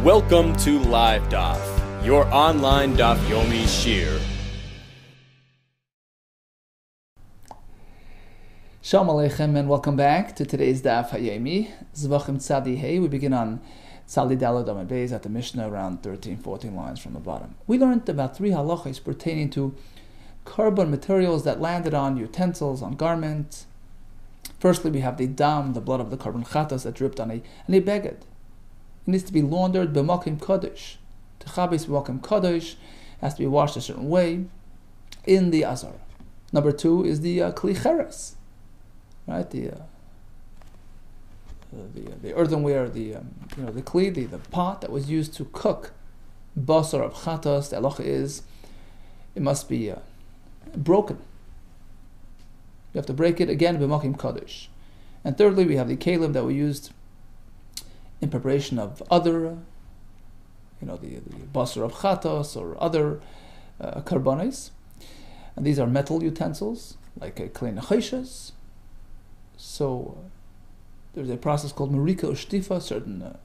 Welcome to LiveDaf, your online Daf Yomi Shir. Shalom Aleichem and welcome back to today's Daf Hayomi. Zevachim Tzadi Hey. We begin on Tzadi Daled Amud Beis at the Mishnah, around 13-14 lines from the bottom. We learned about 3 halachos pertaining to carbon materials that landed on utensils, on garments. Firstly, we have the dam, the blood of the carbon chatas that dripped on a beged. It needs to be laundered b'makim kodesh. Techabes b'makim kodesh has to be washed a certain way in the azar. Number 2 is the kli cheres, right? The earthenware, the kli, the pot that was used to cook basar of chatas. The halacha is it must be broken. You have to break it again b'makim kodesh. And thirdly, we have the kalim that were used in preparation of other, the basar of chatos or other karbonis. And these are metal utensils, like klei necheshes. So there's a process called marika ushtifa, certain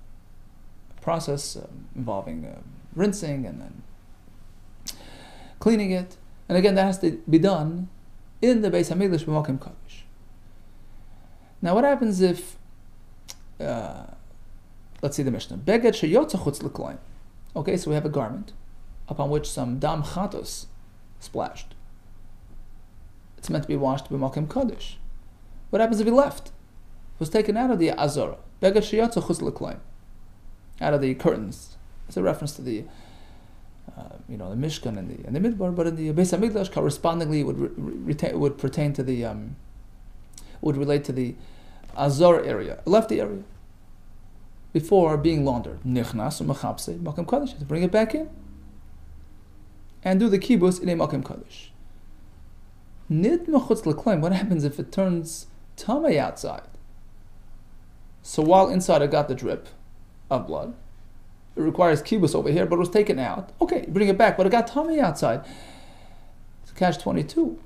process involving rinsing and then cleaning it. And again, that has to be done in the Beis HaMikdash b'makim kodesh. Now, what happens if let's see the Mishnah. Beged sheyotza chutz l'klayim. Okay, so we have a garment upon which some dam chatos splashed. It's meant to be washed b'makim kodesh. What happens if he left? It was taken out of the azara. Beged sheyotza chutz l'klayim. Out of the curtains. It's a reference to the the Mishkan and the Midbar, but in the Beis HaMikdash, correspondingly, would pertain to the would relate to the azar area, left the area, before being laundered. Nichnas u'machapse makom kodesh. To bring it back in and do the kibus in a makom kodesh. Nid mechutz l'klayim. What happens if it turns tamei outside? So while inside it got the drip of blood, it requires kibus over here, but it was taken out. Okay, you bring it back, but it got tamei outside. It's catch-22. You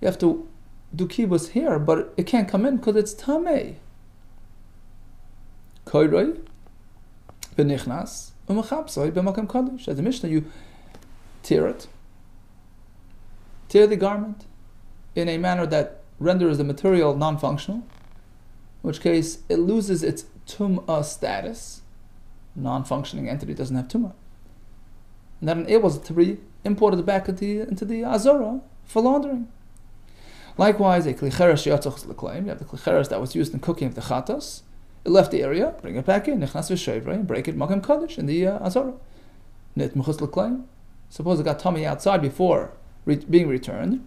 have to do kibus here, but it can't come in because it's tamei. Koiroi b'nichnas u'mechapsoi b'makom kodesh. As the Mishnah, you tear the garment in a manner that renders the material non-functional, in which case it loses its tum'ah status. Non-functioning entity doesn't have tum'ah, and that enables it to be imported back into the azara for laundering. Likewise, a kli cheres sheyatzach l'klayim. You have the kli cheres that was used in cooking of the chatas. It left the area, bring it back in, nichnas v'shevrei, and break it makom kodesh in the azara. Nit mechutz l'klayim. Suppose it got tummy outside before being returned.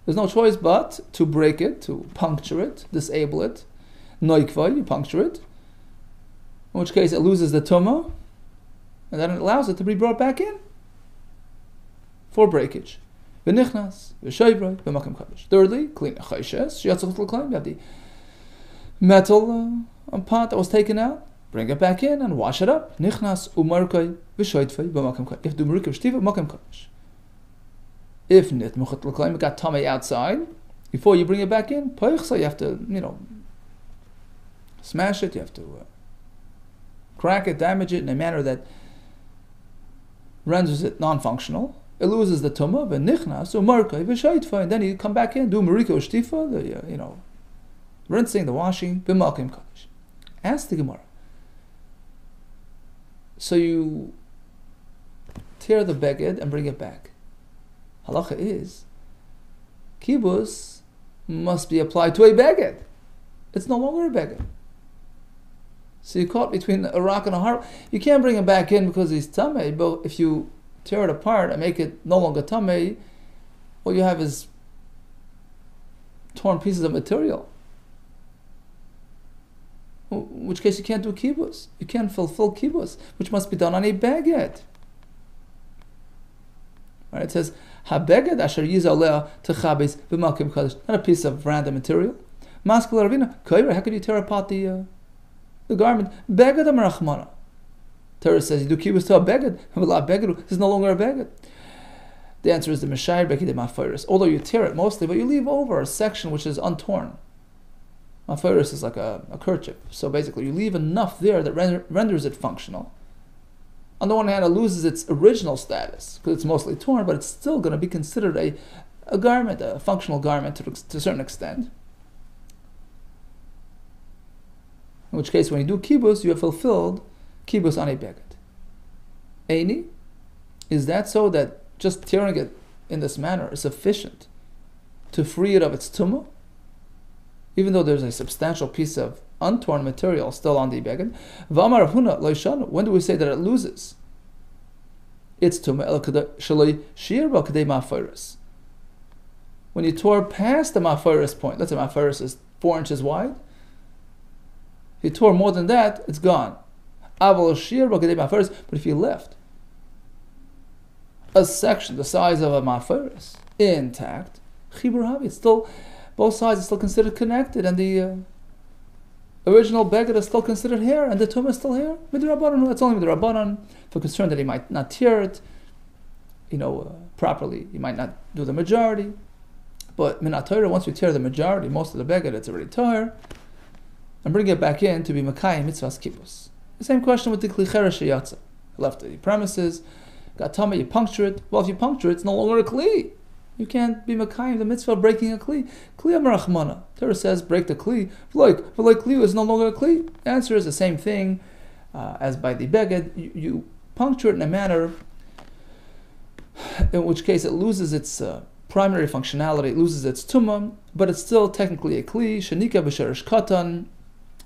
There's no choice but to break it, to puncture it, disable it. Noikva, you puncture it. In which case it loses the tumah, and then it allows it to be brought back in for breakage. V'nichnas v'shevrei b'makom kodesh. Thirdly, clean chayshes sheyatzach l'klayim. You have the metal pot that was taken out, bring it back in and wash it up. Nichnas u'markai v'shoytfei b'makom kodesh. If du marika v'shtiva b'makom kodesh. If nit mechut l'klayim, it got tamei outside, before you bring it back in, poichsa, you have to smash it. You have to crack it, damage it in a manner that renders it non-functional. It loses the tumah, v'nichnas u'markai v'shoytfei, and then you come back in, do marika v'shtiva, the rinsing, the washing, b'makom kodesh. Ask the Gemara. So you tear the beged and bring it back. Halacha is, kibus must be applied to a beged. It's no longer a beged. So you're caught between a rock and a hard. You can't bring it back in because he's tamei, but if you tear it apart and make it no longer tamei, what you have is torn pieces of material. In which case you can't do kibus. You can't fulfill kibus, which must be done on a beged. Right? It says, "Ha-beged asher yizaleh techabes b'makom kodesh." Not a piece of random material. Maskul Ravina, Koira, how could you tear apart the garment? Beged amrachmana. Torah says you do kibus to a beged. This is no longer a beged. The answer is the Meshayir Beki de Mafiris. Although you tear it mostly, but you leave over a section which is untorn. Mafiris is like a kerchief. So basically you leave enough there that renders it functional. On the one hand, it loses its original status because it's mostly torn, but it's still going to be considered a garment, a functional garment to a certain extent. In which case, when you do kibbutz, you have fulfilled kibbutz on a beged. Eini, is that so that just tearing it in this manner is sufficient to free it of its tumah, even though there's a substantial piece of untorn material still on the beged? V'amar Rav Huna lo yishanu. When do we say that it loses its tumah? El shaloi shir ba kadei ma'afiris. When you tore past the ma'afiris point, let's say ma'afiris is 4 inches wide. If you tore more than that, it's gone. Aval shir ba kadei ma'afiris. But if you left a section the size of a ma'afiris intact, chibur havi, it's still, both sides are still considered connected, and the original beged is still considered hair, and the tumah is still hair. Midrabanan, it's only midrabanan. For concern that he might not tear it, properly, he might not do the majority. But minat Torah, once you tear the majority, most of the beged, it's already tar, and bring it back in to be makayim mitzvahs kibbutz. The same question with the kli cheresh sheyatza. Left the premises, got tumah, you puncture it. Well, if you puncture it, it's no longer a kli. You can't be makayim the mitzvah of breaking a kli. Kli amarachmana. Torah says break the kli. V'loik kli is no longer a kli. The answer is the same thing as by the beged. You puncture it in a manner in which case it loses its primary functionality, it loses its tumah, but it's still technically a kli. Shanika b'sherish katan.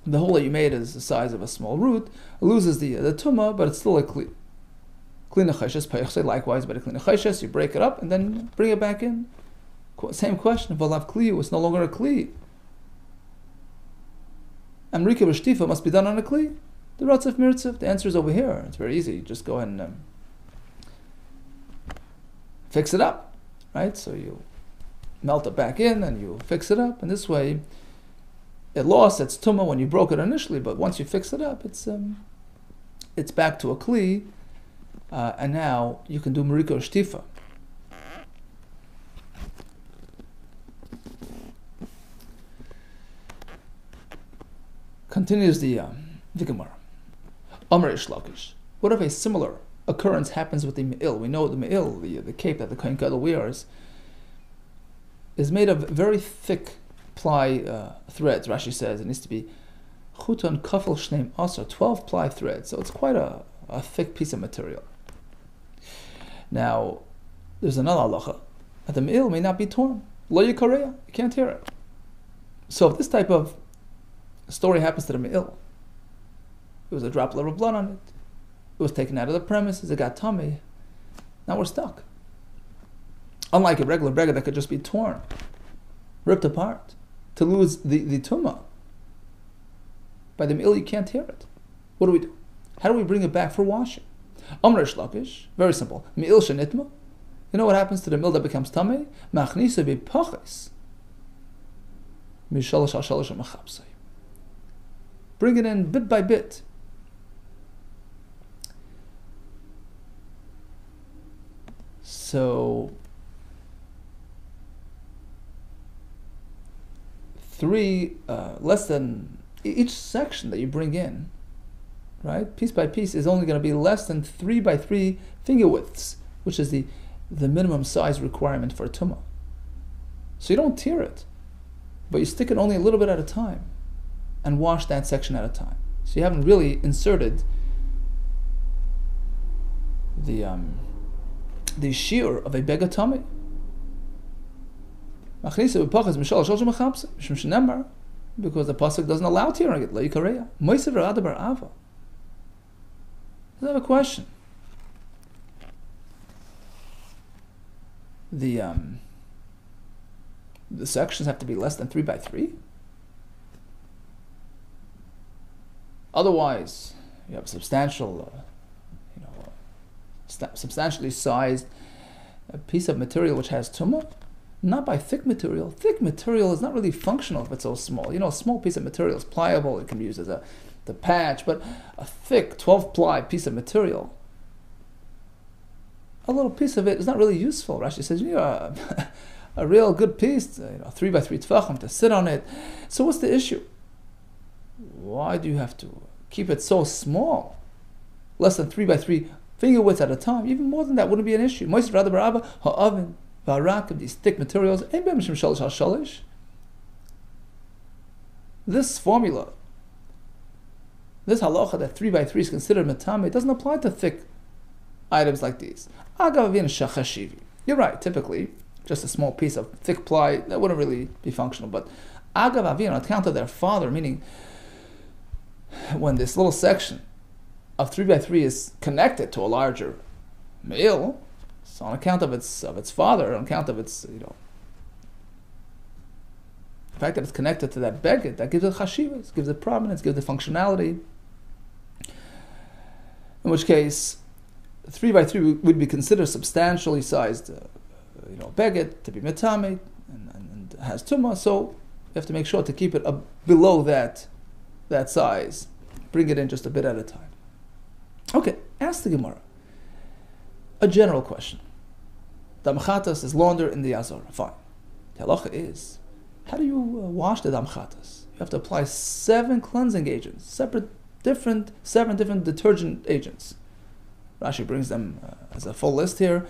The hole that you made is the size of a small root. It loses the tumah, but it's still a kli. Klina chayshas payachse, likewise by the klina chayshas, you break it up and then bring it back in. Same question. V'alav kli, it's no longer a kli. Amrika v'shtifa must be done on a kli. The ratzif mirtzif. The answer is over here. It's very easy. You just go ahead and fix it up, right? So you melt it back in and you fix it up, and this way it lost its tumah when you broke it initially, but once you fix it up, it's back to a kli. And now you can do Mariko Shtifa. Continues the Gemara. Amrish Luggage. What if a similar occurrence happens with the me'il? We know the me'il, the cape that the Kohen Gadol wears, is made of very thick ply threads. Rashi says it needs to be chuton kafel shneim asar, 12 ply threads. So it's quite a thick piece of material. Now, there's another halacha that the me'il may not be torn. Lo yikareya, you can't tear it. So if this type of story happens to the me'il, it was a droplet of blood on it, it was taken out of the premises, it got tummy, now we're stuck. Unlike a regular beged that could just be torn, ripped apart, to lose the tumah. By the me'il, you can't tear it. What do we do? How do we bring it back for washing? Amrish Luggage, very simple. Me'il shenitma. You know what happens to the me'il that becomes tamei? Machnisa b'pachis. Mishalosh al shalosh machapsei. Bring it in bit by bit. So 3 less than each section that you bring in, right, piece by piece, is only going to be less than 3 by 3 finger widths, which is the minimum size requirement for a tumah. So you don't tear it, but you stick it only a little bit at a time and wash that section at a time. So you haven't really inserted the shiur of a beged tamei. Because the pasuk doesn't allow tearing it. I have a question. The sections have to be less than 3 by 3. Otherwise, you have a substantial, substantially sized piece of material which has tumah. Not by thick material. Thick material is not really functional if it's so small. A small piece of material is pliable. It can be used as the patch, but a thick 12-ply piece of material, a little piece of it is not really useful. Rashi says, a real good piece, 3 by 3 tefachim to sit on it. So what's the issue? Why do you have to keep it so small? Less than 3 by 3 finger width at a time, even more than that wouldn't be an issue. Moist rather baraba ha'oven v'arak of these thick materials. This formula, this halacha that 3 by 3 is considered metame, it doesn't apply to thick items like these. You're right, typically, just a small piece of thick ply, that wouldn't really be functional. But agav avin, on account of their father, meaning when this little section of 3 by 3 is connected to a larger meal, so on account of its father, on account of its, the fact that it's connected to that beged, that gives it chashivas, gives it prominence, gives it functionality. In which case, 3 by 3 would be considered substantially sized, beged to be metame and has tumah. So you have to make sure to keep it below that size. Bring it in just a bit at a time. Okay, ask the Gemara. A general question. Damchatas is laundered in the Azor. Fine. The halacha is, how do you wash the damchatas? You have to apply 7 cleansing agents, 7 different detergent agents. Rashi brings them as a full list here.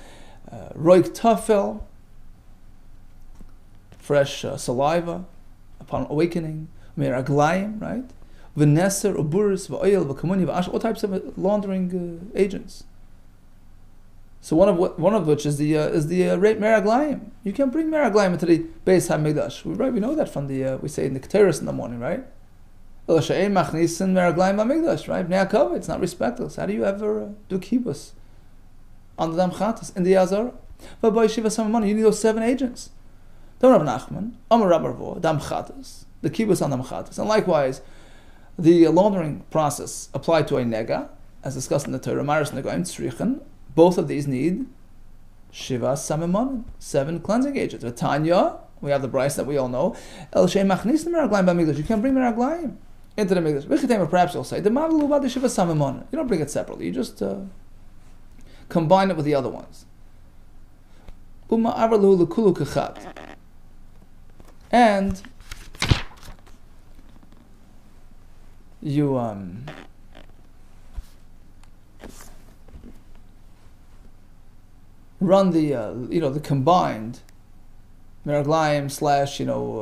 Roik tafel, fresh saliva upon awakening. Meraglayim, right? V'neser, uburis, v'oil, v'kamuni, v'ash, all types of laundering agents. So one of which is the meraglayim. You can bring meraglayim into the Beis HaMikdash. Right, we know that from we say in the Keteris in the morning, right? Right? It's not respectless. How do you ever do kibbutz on the damchatas in the Azara? But by Shiva Samamani, you need those 7 agents. Don't Rav Nachman, Amar Rabbarvo, damchatas, the kibbutz on damchatas, and likewise the laundering process applied to a nega, as discussed in the Torah, Maris Negaim Tzrichen. Both of these need Shiva Samamanim, 7 cleansing agents. With Tanya, we have the Bryce that we all know. El Shei Machnis Meraglayim B'Mikdash. You can bring Meraglayim into the Mikdash. Perhaps you'll say, the Mavlu B'Ad Shiva Samamanim. You don't bring it separately. You just combine it with the other ones. Uma Avarlu L'Kulu Kechat. And you run the combined meraglayim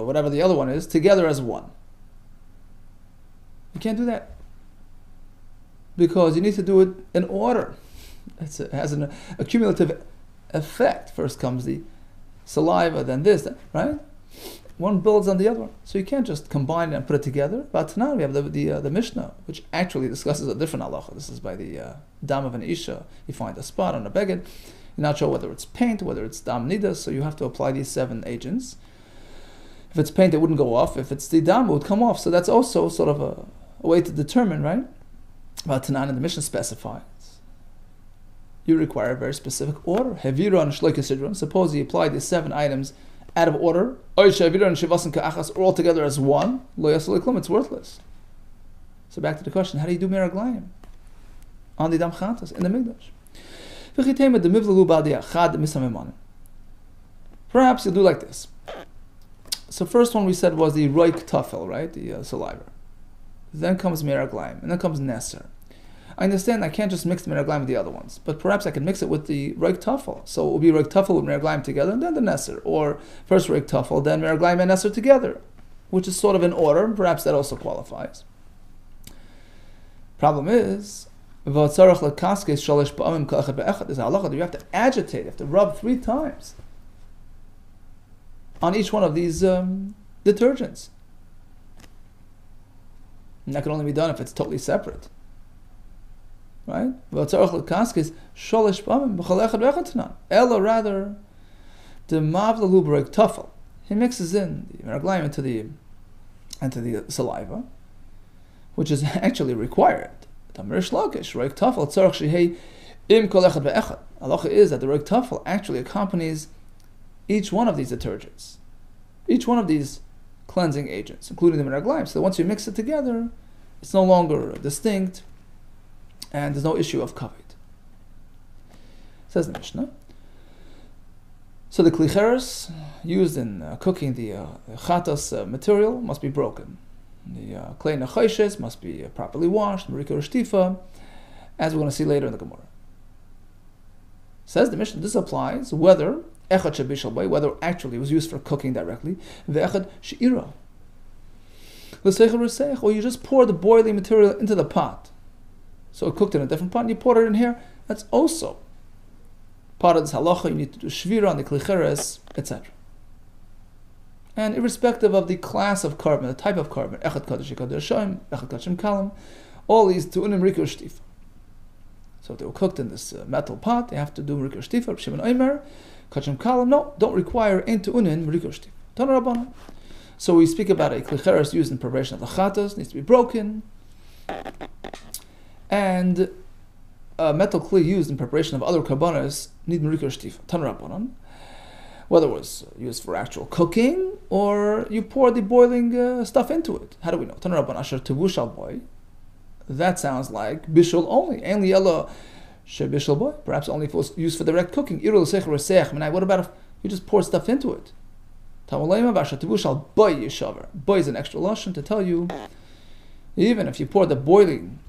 / whatever the other one is together as one. You can't do that because you need to do it in order. It has an accumulative effect. First comes the saliva, then this, right? One builds on the other one. So you can't just combine it and put it together. But now we have the Mishnah, which actually discusses a different halacha. This is by the dam of an isha. You find a spot on a beged. You're not sure whether it's paint, whether it's dam nidas, so you have to apply these 7 agents. If it's paint, it wouldn't go off. If it's the dam, it would come off. So that's also sort of a way to determine, right? But Tanan in the Mishnah specifies you require a very specific order. Hevira and shloika sidron. Suppose you apply these 7 items out of order, or all together as one, it's worthless. So back to the question, how do you do meraglayim on the damchatas in the Mikdash? Perhaps you'll do like this. So first one we said was the roik tafel, right? The saliva. Then comes meraglayim, and then comes neser. I understand I can't just mix the meraglayim with the other ones, but perhaps I can mix it with the roik tafel. So it will be roik tafel with meraglayim together, and then the neser. Or first roik tafel, then meraglayim and neser together, which is sort of in order. Perhaps that also qualifies. Problem is, there's a halacha. You have to agitate, you have to rub 3 times on each one of these detergents. And that can only be done if it's totally separate. Right? Ella rather, the mavlalu b'roik tafel. He mixes in the meraglayim into the saliva, which is actually required. Amrish Luggage, roik tafel tzarich shehei im kol echad ve'echad. Halacha is that the roik tafel actually accompanies each one of these detergents, each one of these cleansing agents, including the meraglayim. So once you mix it together, it's no longer distinct, and there's no issue of kavod. Says the Mishnah. So the klicheres used in cooking the chatas material must be broken. The klei nechoshes must be properly washed, marika rishtifa, as we're going to see later in the Gemara. Says the Mishnah, this applies whether echad shebishal boy, whether actually it was used for cooking directly, ve'echad she'ira, or you just pour the boiling material into the pot. So it cooked in a different pot, and you poured it in here. That's also part of this halacha. You need to do shvira on the klicheres, etc. And irrespective of the class of carbon, the type of carbon, echad kadosh kadashim, echad kadashim kalam, all these tu'unim rikul shtifa. So if they were cooked in this metal pot, they have to do rikul shtifa. Reb Shimon Omer, kadashim kalam, no, don't require in tu'unim rikul shtifa. Tana Rabbanan. So we speak about a klicheres used in preparation of the chatas, needs to be broken, and a metal kli used in preparation of other karbanas need merikah shtifa. Tana Rabbanan. Whether it was used for actual cooking or you pour the boiling stuff into it. How do we know? Tana Rabbanan asher tevushal boy. That sounds like bishul only. Ainli ella shebishul boy. Perhaps only if it was used for direct cooking. Irul sech resech. What about if you just pour stuff into it? Boy is an extra lashon to tell you, even if you pour the boiling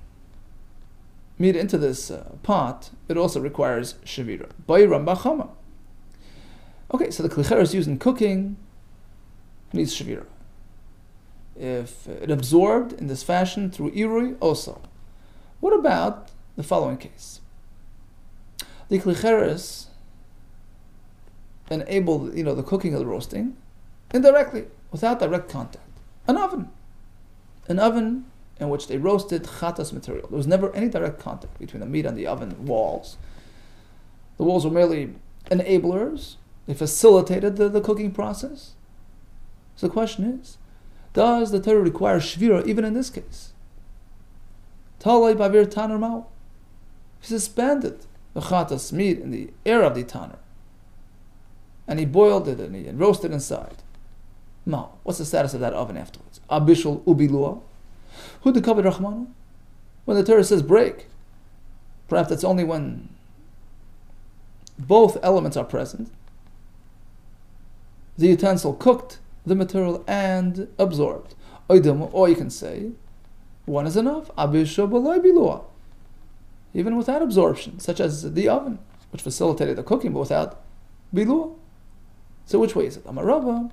meat into this pot, it also requires shavira. Boy rambachama. Okay, so the klicheres used in cooking needs shavira. If it absorbed in this fashion through irui, also. What about the following case? The klicheres enable the cooking of the roasting indirectly, without direct contact. An oven in which they roasted chatas material. There was never any direct contact between the meat and the oven walls. The walls were merely enablers. They facilitated the cooking process. So the question is, does the Torah require shvira even in this case? Talai bavir taner mao. He suspended the chatas meat in the air of the taner, and he boiled it and he roasted inside. No. What's the status of that oven afterwards? Abishul ubilua. Who the kabed rachmanu? When the Torah says break, perhaps that's only when both elements are present. The utensil cooked the material and absorbed. Or you can say, one is enough. Abishul b'loy bilua. Even without absorption, such as the oven, which facilitated the cooking, but without bilua. So which way is it? Amarava.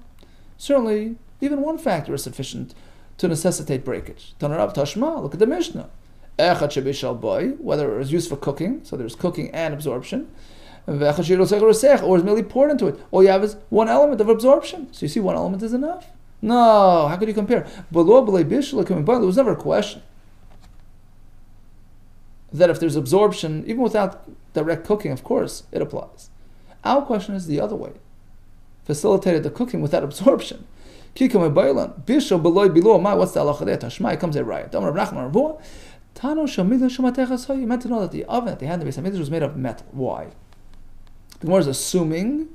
Certainly, even one factor is sufficient to necessitate breakage. Tanarab Tashma, look at the Mishnah. Echad shebishal boy, whether it was used for cooking, so there's cooking and absorption, or is merely poured into it. All you have is one element of absorption. So you see, one element is enough. No, how could you compare? There was never a question that if there's absorption, even without direct cooking, of course, it applies. Our question is the other way. Facilitated the cooking without absorption. What's the halacha there? Tashma, comes a riot. You meant to know that the oven that they had in the Beis Hamikdash was made of metal. Why? The Gemara is assuming,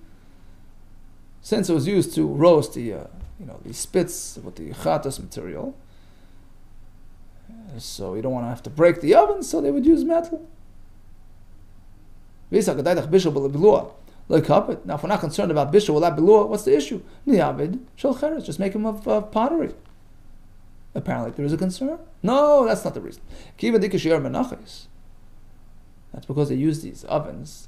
since it was used to roast the spits with the chatas material, so you don't want to have to break the oven, so they would use metal. Like carpet. Now, if we're not concerned about bishul, will that be law? What's the issue? Niyavid shel cheres, just make him of pottery. Apparently, there is a concern. No, that's not the reason. That's because they use these ovens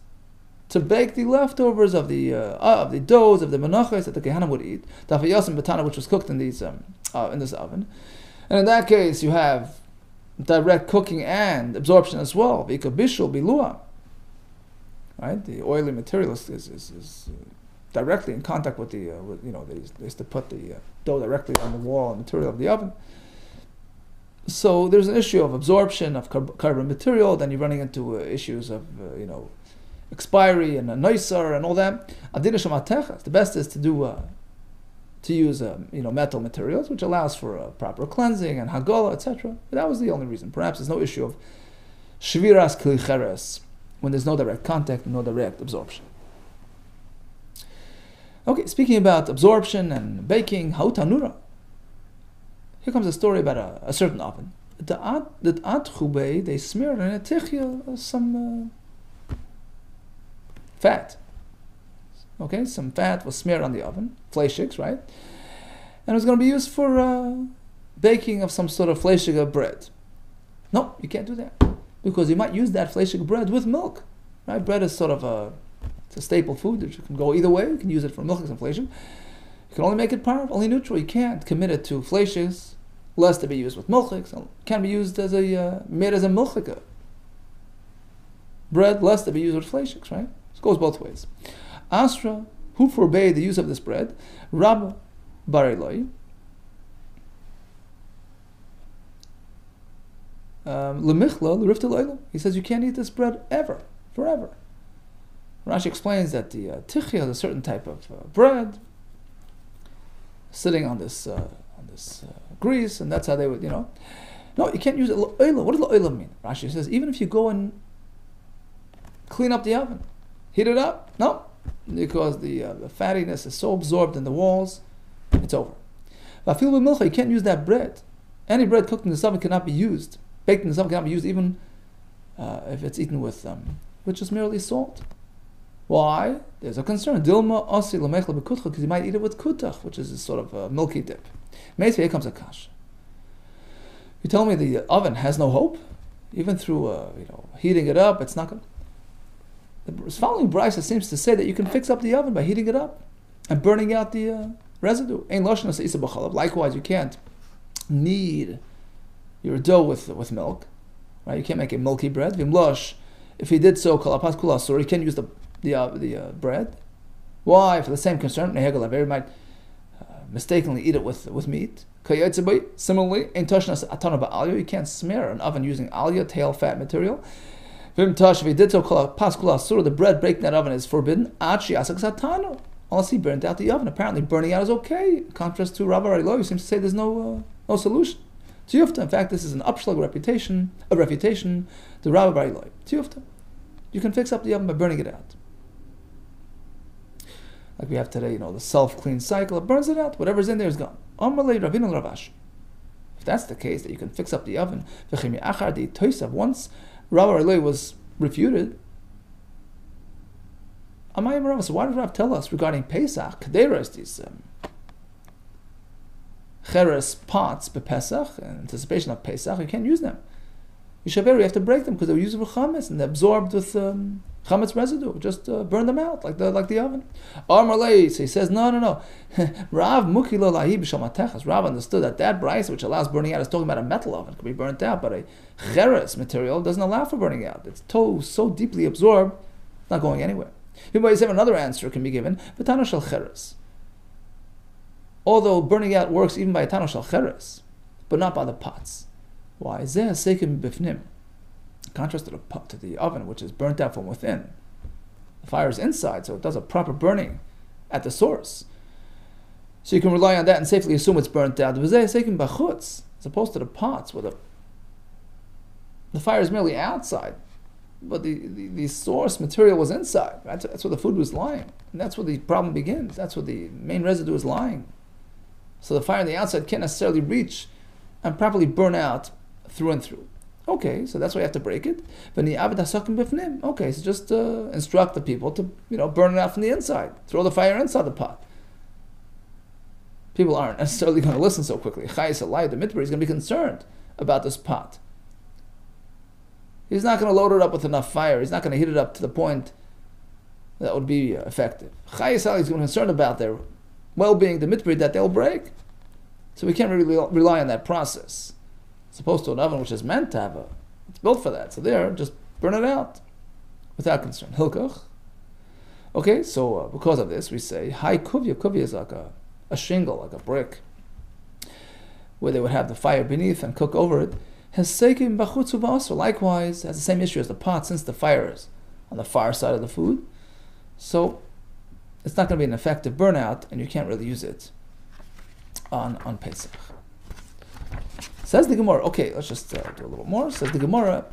to bake the leftovers of the doughs of the menachos that the Kehanim would eat. Tafiyasim betana, which was cooked in this oven, and in that case, you have direct cooking and absorption as well. Vika bishul bilua. Right, the oily material is directly in contact with the they used to put the dough directly on the wall and material of the oven. So there's an issue of absorption of carbon material. Then you're running into issues of expiry and a noisar and all that. The best is to use metal materials, which allows for proper cleansing and hagola, etc. But that was the only reason. Perhaps there's no issue of shviras klicheres, when there's no direct contact and no direct absorption. Okay, speaking about absorption and baking, hautanura. Here comes a story about a certain oven. The atchube, they smeared in a tichya some fat. Okay, some fat was smeared on the oven, fleishigs, right? And it was going to be used for baking of some sort of fleishiga bread. No, you can't do that. Because you might use that fleishig bread with milk. right? Bread is sort of it's a staple food that you can go either way. You can use it for milchiks and fleishes. You can only make it parv, only neutral. You can't commit it to fleishes, less to be used with milchiks. It can be used as made as a milchika. Bread, less to be used with fleishes, right? It goes both ways. Asra, who forbade the use of this bread? Rabba bar Eloi. Lemichla l'rifta l'olam. He says you can't eat this bread ever, forever. Rashi explains that the tichya is a certain type of bread sitting on this grease, and that's how they would, No, you can't use it. L'olam. What does l'olam mean? Rashi says even if you go and clean up the oven, heat it up, no, because the fattiness is so absorbed in the walls, it's over. V'afil b'milcha, you can't use that bread. Any bread cooked in the oven cannot be used. Baked in the oven cannot be used, even if it's eaten with which is merely salt. Why? There's a concern. Dilma asi l'mechla b'kutcha, because you might eat it with kutach, which is a sort of a milky dip. Meitva, here comes a kash. You tell me the oven has no hope, even through heating it up. It's not going. The following brisa seems to say that you can fix up the oven by heating it up and burning out the residue. Likewise, you can't knead your dough with milk, right? You can't make a milky bread. If he did so, you can't use the bread. Why? For the same concern, he might mistakenly eat it with meat. Similarly, you can't smear an oven using aliyah, tail fat material. If he did so, the bread breaking that oven is forbidden. Unless he burnt out the oven. Apparently, burning out is okay. In contrast to Rabbi Eloi, who seems to say there's no solution. Tiyufta, in fact, this is an upshlag refutation to Rabbi Eloi. Tiyufta, you can fix up the oven by burning it out. Like we have today, the self-clean cycle. It burns it out. Whatever's in there is gone. If that's the case, that you can fix up the oven, once Rabbi Eloi was refuted, so why did Rav tell us regarding Pesach, Kederes, these cheres pots bepesach, in anticipation of Pesach, you can't use them. You have to break them because they were used with chametz and they're absorbed with chametz residue. Just burn them out like the oven. So he says, no. Rav muki lo lahi b'shalmatechas. Rav understood that brisa which allows burning out is talking about a metal oven. It could be burnt out, but a cheres material doesn't allow for burning out. It's so deeply absorbed, it's not going anywhere. You might have another answer can be given. V'tano shel cheres. Although burning out works even by a tano shel cheres, but not by the pots. Why? Zeh sekim bifnim. In contrast to the oven, which is burnt out from within. The fire is inside, so it does a proper burning at the source. So you can rely on that and safely assume it's burnt out. Zeh sekim bachutz, as opposed to the pots, where the fire is merely outside, but the source material was inside. Right? That's where the food was lying, and that's where the problem begins. That's where the main residue is lying. So the fire on the outside can't necessarily reach and properly burn out through and through. Okay, so that's why you have to break it. Okay, so just instruct the people to burn it out from the inside. Throw the fire inside the pot. People aren't necessarily going to listen so quickly. The mitbar is going to be concerned about this pot. He's not going to load it up with enough fire. He's not going to heat it up to the point that would be effective. Chayis Ali is going to be concerned about their well-being, the mitbar, that they'll break. So we can't really rely on that process. As opposed to an oven which is meant to have it's built for that. So there, just burn it out without concern. Hilkach. Okay, so because of this, we say, Hai kuvya. Kuvya is like a shingle, like a brick, where they would have the fire beneath and cook over it. Hesekim bachutzu ba'asr. Likewise, has the same issue as the pot, since the fire is on the far side of the food. So it's not going to be an effective burnout, and you can't really use it on Pesach. Says the Gemara. Okay, let's just do a little more. Says the Gemara.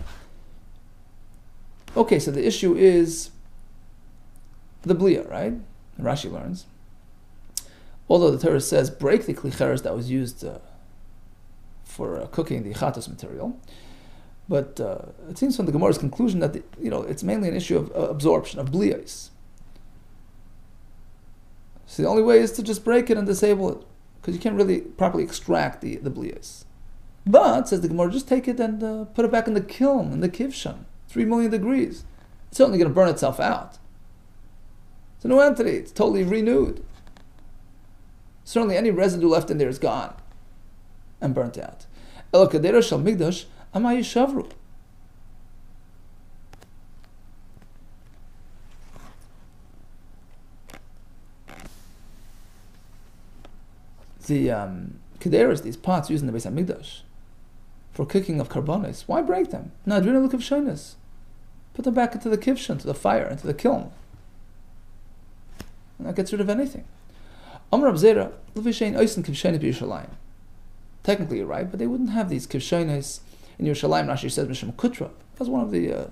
Okay, so the issue is the blia, right? And Rashi learns. Although the Torah says break the klicheres that was used for cooking the chatos material, but it seems from the Gemara's conclusion that it's mainly an issue of absorption, of blias. So the only way is to just break it and disable it, because you can't really properly extract the blias. But, says the Gemara, just take it and put it back in the kiln, in the kivshan, 3 million degrees. it's certainly going to burn itself out. It's a new entity. It's totally renewed. Certainly any residue left in there is gone and burnt out. El kadera shel migdash ama yishavru. The kederas, these pots used in the Beis HaMikdash for cooking of karbonis, why break them? No, do look of shyness. Put them back into the kivshan, to the fire, into the kiln. And that gets rid of anything. Amr Abzera, Levishain Oisen Kivshainis B'Yerushalayim. Technically you're right, but they wouldn't have these kivshainis in Yerushalayim. Rashi says Mishum Kutra. That's one of the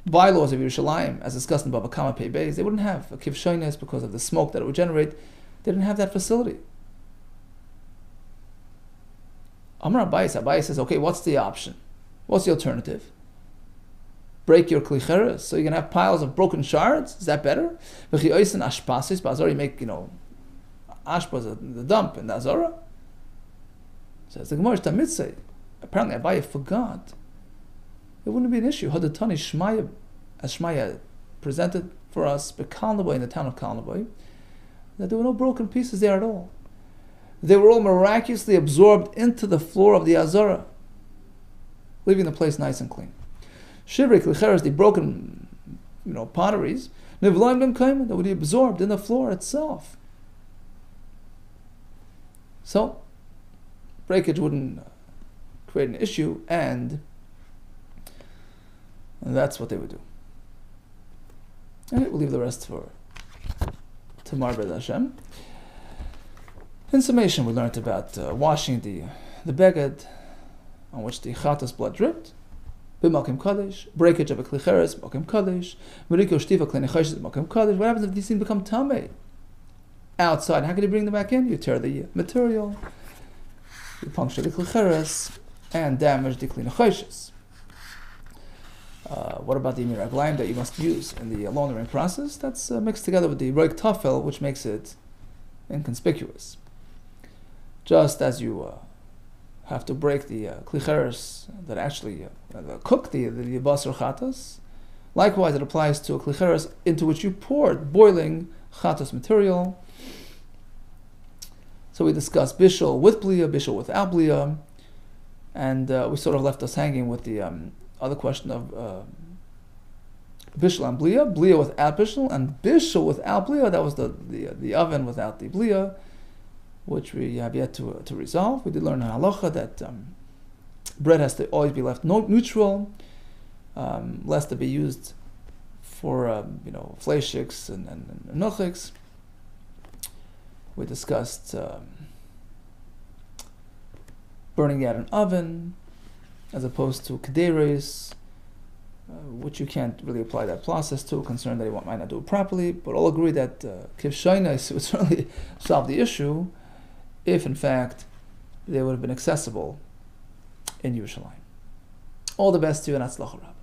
bylaws of Yerushalayim, as discussed in Baba Kama Pei Beis. They wouldn't have a kivshainis because of the smoke that it would generate. They didn't have that facility. Amr Abayis says, okay, what's the option? What's the alternative? Break your klicheres, so you're going to have piles of broken shards? Is that better? You make, ashpa, the dump in the Azora. Says the Gemara Tamitzei. Apparently Abaye forgot. It wouldn't be an issue. Hadatani Shmaya, as Shmaya presented for us, in the town of Kalnaboy, that there were no broken pieces there at all. They were all miraculously absorbed into the floor of the Azara, leaving the place nice and clean. Shivrei klicheres, the broken, potteries, nivlaim ben kaimen, that would be absorbed in the floor itself. So, breakage wouldn't create an issue, and that's what they would do. And we'll leave the rest for tomorrow, B'ez Hashem. In summation, we learned about washing the beged on which the chatas blood dripped, b'makom kadosh, breakage of a klicheres, makom kadosh, meriko shtiva kleinechoshes, makom kadosh. What happens if these things become tamei outside? How can you bring them back in? You tear the material, you puncture the klicheres, and damage the kleinechoshes. What about the miraglaim that you must use in the laundering process? That's mixed together with the roik tafel, which makes it inconspicuous. Just as you have to break the klicheres that actually cook the basar chatas, likewise it applies to a klicheres into which you poured boiling chatas material. So we discussed bishul with blia, bishul without blia, and we sort of left us hanging with the other question of bishul and blia, blia without bishul, and bishul without blia. That was the oven without the blia, which we have yet to resolve. We did learn in halacha that bread has to always be left neutral, lest it be used for fleishiks and nochiks. We discussed burning out an oven as opposed to kederes, which you can't really apply that process to, concerned that you might not do it properly, but all agree that kivshainis would certainly solve the issue if, in fact, they would have been accessible in Yerushalayim. All the best to you, and Atzlacha Rabbah.